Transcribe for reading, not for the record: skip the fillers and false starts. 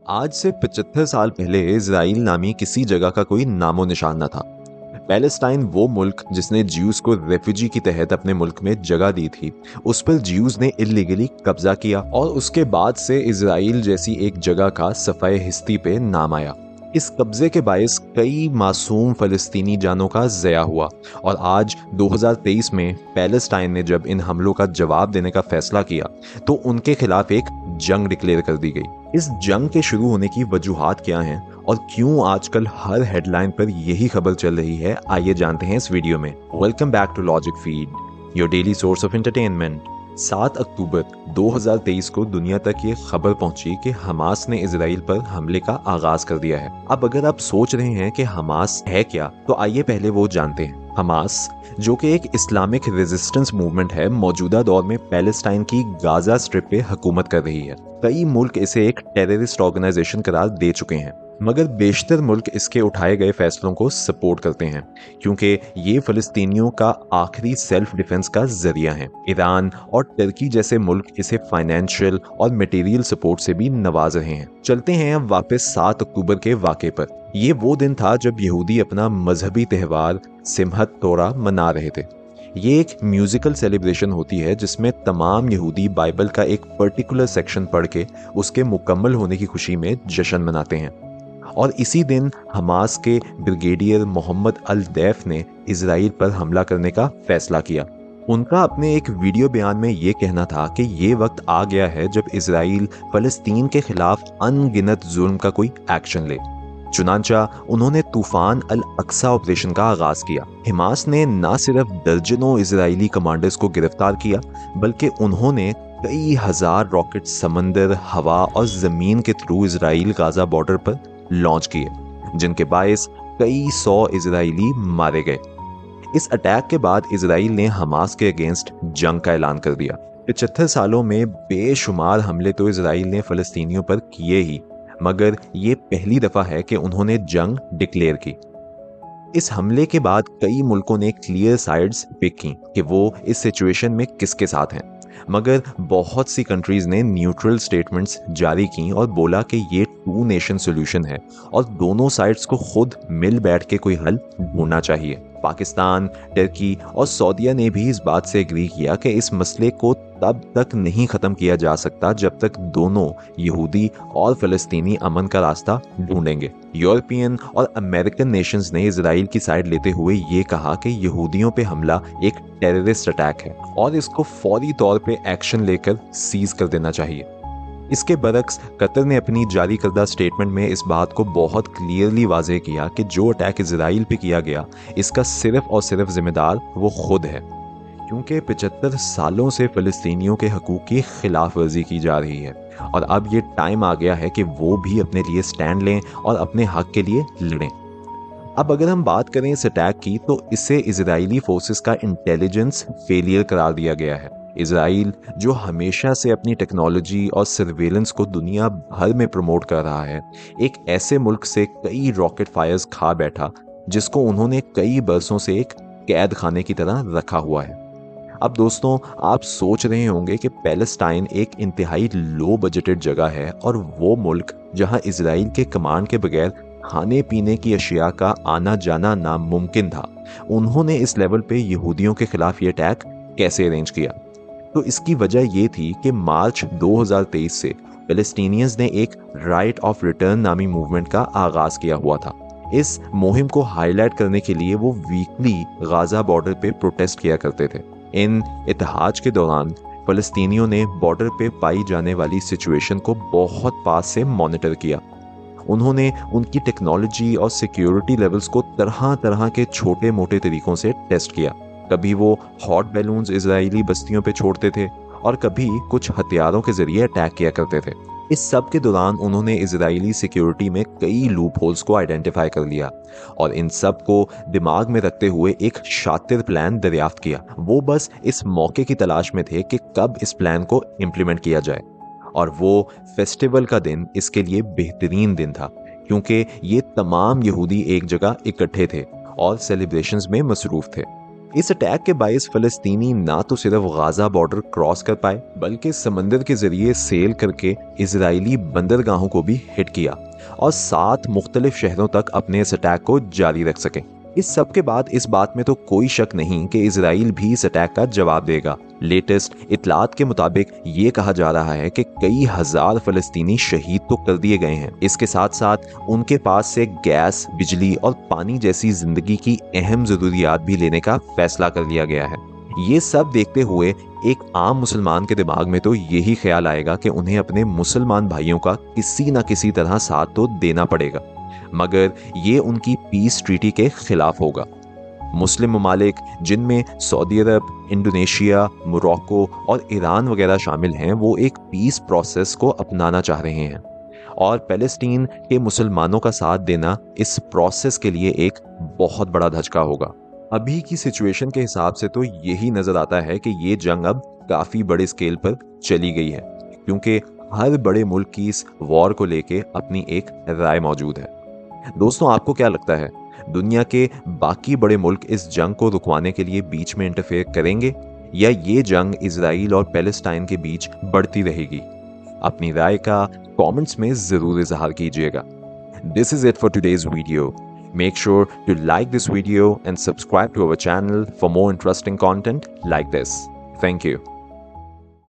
आज से 75 साल पहले इजराइल नामी किसी जगह का कोई नामो निशान न था। पैलेस्टाइन वो मुल्क जिसने ज्यूज को रेफ्यूजी की तहत अपने मुल्क में जगह दी थी, उस पर ज्यूज ने इलीगली कब्जा किया और उसके बाद से इजराइल जैसी एक जगह का सफ़ाए हिस्ती पे नाम आया। इस कब्जे के बायस कई मासूम फलस्तीनी जानों का ज़या हुआ और आज 2023 में पैलेस्टाइन ने जब इन हमलों का जवाब देने का फैसला किया तो उनके खिलाफ एक जंग डिक्लेयर कर दी गई। इस जंग के शुरू होने की वजूहात क्या हैं और क्यों आजकल हर हेडलाइन पर यही खबर चल रही है, आइए जानते हैं इस वीडियो में। Welcome back to logic feed, your daily source of entertainment. 7 अक्टूबर 2023 को दुनिया तक ये खबर पहुंची कि हमास ने इजराइल पर हमले का आगाज कर दिया है। अब अगर आप सोच रहे हैं कि हमास है क्या, तो आइए पहले वो जानते हैं। हमास, जो कि एक इस्लामिक रेजिस्टेंस मूवमेंट है, मौजूदा दौर में पैलेस्टाइन की गाजा स्ट्रिप पे हुकूमत कर रही है। कई मुल्क इसे एक टेररिस्ट ऑर्गेनाइजेशन करार दे चुके हैं, मगर बेशतर मुल्क इसके उठाए गए फैसलों को सपोर्ट करते हैं क्योंकि ये फलस्तीनियों का आखिरी सेल्फ डिफेंस का जरिया है। ईरान और टर्की जैसे मुल्क इसे फाइनेंशियल और मटेरियल सपोर्ट से भी नवाज रहे हैं। चलते हैं अब वापस 7 अक्टूबर के वाक़े पर। ये वो दिन था जब यहूदी अपना मजहबी त्यौहार सिमहत तोरा मना रहे थे। ये एक म्यूजिकल सेलिब्रेशन होती है जिसमें तमाम यहूदी बाइबल का एक पर्टिकुलर सेक्शन पढ़ के उसके मुकम्मल होने की खुशी में जश्न मनाते हैं। और इसी दिन हमास के ब्रिगेडियर मोहम्मद अल दैफ ने इजराइल पर हमला करने का फैसला किया। उनका अपने एक वीडियो बयान में ये कहना था कि ये वक्त आ गया है जब इजराइल फलस्तीन के खिलाफ अनगिनत जुल्म का कोई एक्शन ले। चुनांचा उन्होंने तूफान अल अक्सा ऑपरेशन का आगाज किया। हमास ने न सिर्फ दर्जनों इजरायली कमांडर्स को गिरफ्तार किया, बल्कि उन्होंने कई हजार रॉकेट समंदर, हवा और जमीन के थ्रू इजराइल गाजा बॉर्डर पर लॉन्च किए, जिनके बायस कई 100 इजरायली मारे गए। इस अटैक के बाद इजराइल ने हमास के अगेंस्ट जंग का ऐलान कर दिया। 75 सालों में बेशुमार हमले तो इजराइल ने फलस्तीनियों पर किए ही, मगर ये पहली दफा है कि उन्होंने जंग डिक्लेयर की। इस हमले के बाद कई मुल्कों ने क्लियर साइड्स पिक की कि वो इस सिचुएशन में किसके साथ हैं, मगर बहुत सी कंट्रीज ने न्यूट्रल स्टेटमेंट्स जारी की और बोला कि ये 2 नेशन सोल्यूशन है और दोनों साइड्स को खुद मिल बैठ के कोई हल ढूंढना चाहिए। पाकिस्तान, टर्की और सऊदीया ने भी इस बात से एग्री किया कि इस मसले को तब तक नहीं खत्म किया जा सकता जब तक दोनों यहूदी और फलस्तीनी अमन का रास्ता ढूंढेंगे। यूरोपियन और अमेरिकन नेशंस ने इजराइल की साइड लेते हुए ये कहा कि यहूदियों पे हमला एक टेररिस्ट अटैक है और इसको फौरी तौर पे एक्शन लेकर सीज कर देना चाहिए। इसके बरक्स कतर ने अपनी जारी करदा स्टेटमेंट में इस बात को बहुत क्लियरली वाज़ेह किया कि जो अटैक इजराइल पे किया गया, इसका सिर्फ और सिर्फ जिम्मेदार वो खुद है, क्योंकि 75 सालों से फलस्तीनियों के हकूक़ की खिलाफ वर्जी की जा रही है और अब ये टाइम आ गया है कि वो भी अपने लिए स्टैंड लें और अपने हक के लिए लड़ें। अब अगर हम बात करें इस अटैक की, तो इसे इजरायली फोर्सेस का इंटेलिजेंस फेलियर करार दिया गया है। इजराइल, जो हमेशा से अपनी टेक्नोलॉजी और सर्वेलेंस को दुनिया भर में प्रमोट कर रहा है, एक ऐसे मुल्क से कई रॉकेट फायर्स खा बैठा जिसको उन्होंने कई बरसों से एक कैद खाने की तरह रखा हुआ है। अब दोस्तों, आप सोच रहे होंगे कि पैलेस्टाइन एक इंतहाई लो बजटेड जगह है और वो मुल्क जहां इजराइल के कमांड के बगैर खाने पीने की अशिया का आना जाना नामुमकिन था, उन्होंने इस लेवल पे यहूदियों के खिलाफ ये अटैक कैसे अरेंज किया। तो इसकी वजह ये थी कि मार्च 2023 से पैलेस्टीनियंस ने एक राइट ऑफ रिटर्न नामी मूवमेंट का आगाज किया हुआ था। इस मुहिम को हाईलाइट करने के लिए वो वीकली गाजा बॉर्डर पे प्रोटेस्ट किया करते थे। इन इत्तेहाज के दौरान फलस्तीनियों ने बॉर्डर पे पाई जाने वाली सिचुएशन को बहुत पास से मॉनिटर किया। उन्होंने उनकी टेक्नोलॉजी और सिक्योरिटी लेवल्स को तरह तरह के छोटे मोटे तरीकों से टेस्ट किया। कभी वो हॉट बैलून्स इजरायली बस्तियों पे छोड़ते थे और कभी कुछ हथियारों के जरिए अटैक किया करते थे। इस सब के दौरान उन्होंने इजरायली सिक्योरिटी में कई लूप होल्स को आइडेंटिफाई कर लिया और इन सब को दिमाग में रखते हुए एक शातिर प्लान दरियाफ्त किया। वो बस इस मौके की तलाश में थे कि कब इस प्लान को इम्प्लीमेंट किया जाए, और वो फेस्टिवल का दिन इसके लिए बेहतरीन दिन था क्योंकि ये तमाम यहूदी एक जगह इकट्ठे थे और सेलिब्रेशंस में मसरूफ थे। इस अटैक के बायस फ़लस्तीनी ना तो सिर्फ गाज़ा बॉर्डर क्रॉस कर पाए बल्कि समंदर के जरिए सेल करके इजरायली बंदरगाहों को भी हिट किया और 7 मुख्तलिफ शहरों तक अपने इस अटैक को जारी रख सके। इस सब के बाद इस बात में तो कोई शक नहीं कि इजराइल भी इस अटैक का जवाब देगा। लेटेस्ट इतलात के मुताबिक ये कहा जा रहा है कि कई हजार फ़लस्तीनी शहीद तो कर दिए गए हैं। इसके साथ साथ उनके पास से गैस, बिजली और पानी जैसी जिंदगी की अहम ज़रूरियात भी लेने का फैसला कर लिया गया है। ये सब देखते हुए एक आम मुसलमान के दिमाग में तो यही ख्याल आएगा कि उन्हें अपने मुसलमान भाइयों का किसी न किसी तरह साथ तो देना पड़ेगा, मगर ये उनकी पीस ट्रीटी के खिलाफ होगा। मुस्लिम ममालिक जिनमें सऊदी अरब, इंडोनेशिया, मोरक्को और ईरान वगैरह शामिल हैं, वो एक पीस प्रोसेस को अपनाना चाह रहे हैं और फ़लस्तीन के मुसलमानों का साथ देना इस प्रोसेस के लिए एक बहुत बड़ा धचका होगा। अभी की सिचुएशन के हिसाब से तो यही नज़र आता है कि ये जंग अब काफ़ी बड़े स्केल पर चली गई है, क्योंकि हर बड़े मुल्क की इस वॉर को लेके अपनी एक राय मौजूद है। दोस्तों, आपको क्या लगता है, दुनिया के बाकी बड़े मुल्क इस जंग को रुकवाने के लिए बीच में इंटरफेयर करेंगे या ये जंग इजराइल और पैलेस्टाइन के बीच बढ़ती रहेगी? अपनी राय का कमेंट्स में ज़रूर इजहार कीजिएगा। This is it for today's video. Make sure to like this video and subscribe to our channel for more interesting content like this. Thank you.